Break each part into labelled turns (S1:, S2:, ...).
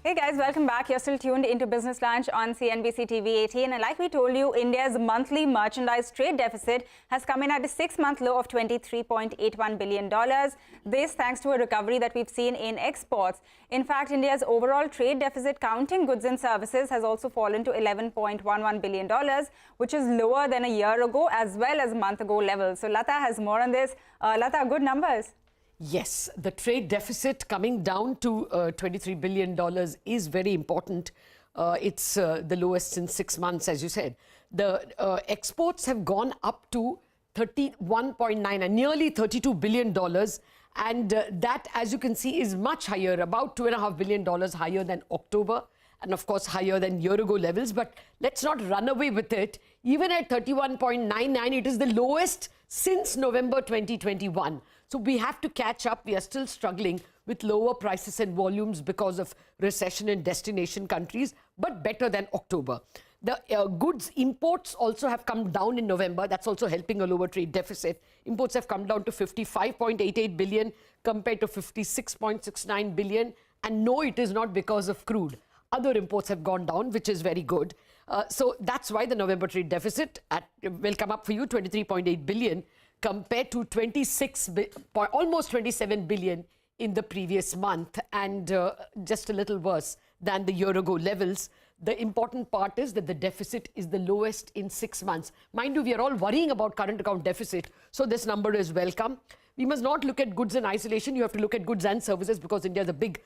S1: Hey guys, welcome back. You're still tuned into Business Lunch on CNBC-TV18. And like we told you, India's monthly merchandise trade deficit has come in at a 6-month low of $23.81 billion. This thanks to a recovery that we've seen in exports. In fact, India's overall trade deficit counting goods and services has also fallen to $11.11 billion, which is lower than a year ago as well as a month ago levels. So Lata has more on this. Lata, good numbers.
S2: Yes, the trade deficit coming down to $23 billion is very important. It's the lowest in 6 months, as you said. The exports have gone up to 31.9 and nearly $32 billion. And that, as you can see, is much higher, about $2.5 billion higher than October. And of course, higher than year-ago levels. But let's not run away with it. Even at 31.99, it is the lowest since November 2021. So we have to catch up. We are still struggling with lower prices and volumes because of recession in destination countries, but better than October. The goods imports also have come down in November. That's also helping a lower trade deficit. Imports have come down to 55.88 billion compared to 56.69 billion. And no, it is not because of crude. Other imports have gone down, which is very good. So that's why the November trade deficit will come up for you, 23.8 billion compared to almost 27 billion in the previous month, and just a little worse than the year-ago levels. The important part is that the deficit is the lowest in 6 months. Mind you, we are all worrying about current account deficit, so this number is welcome. We must not look at goods in isolation. You have to look at goods and services because India is a big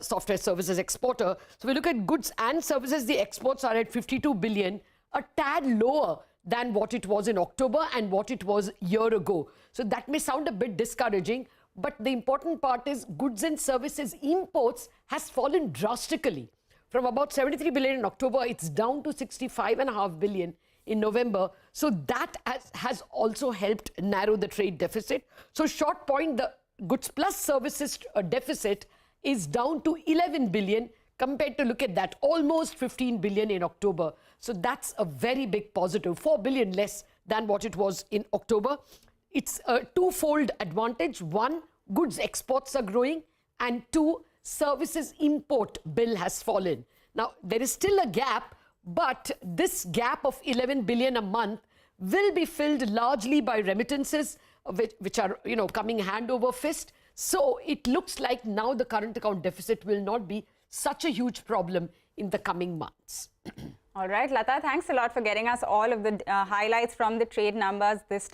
S2: software services exporter. So we look at goods and services. The exports are at 52 billion, a tad lower than what it was in October and what it was a year ago. So that may sound a bit discouraging, but the important part is goods and services imports has fallen drastically. From about 73 billion in October, it's down to 65.5 billion in November. So that has also helped narrow the trade deficit. So short point, the goods plus services deficit is down to 11 billion compared to, look at that, almost 15 billion in October. So that's a very big positive, 4 billion less than what it was in October. It's a twofold advantage. One, goods exports are growing, and two, services import bill has fallen. Now, there is still a gap, but this gap of 11 billion a month will be filled largely by remittances, which are, coming hand over fist. So it looks like now the current account deficit will not be such a huge problem in the coming months.
S1: All right, Lata, thanks a lot for getting us all of the highlights from the trade numbers this time.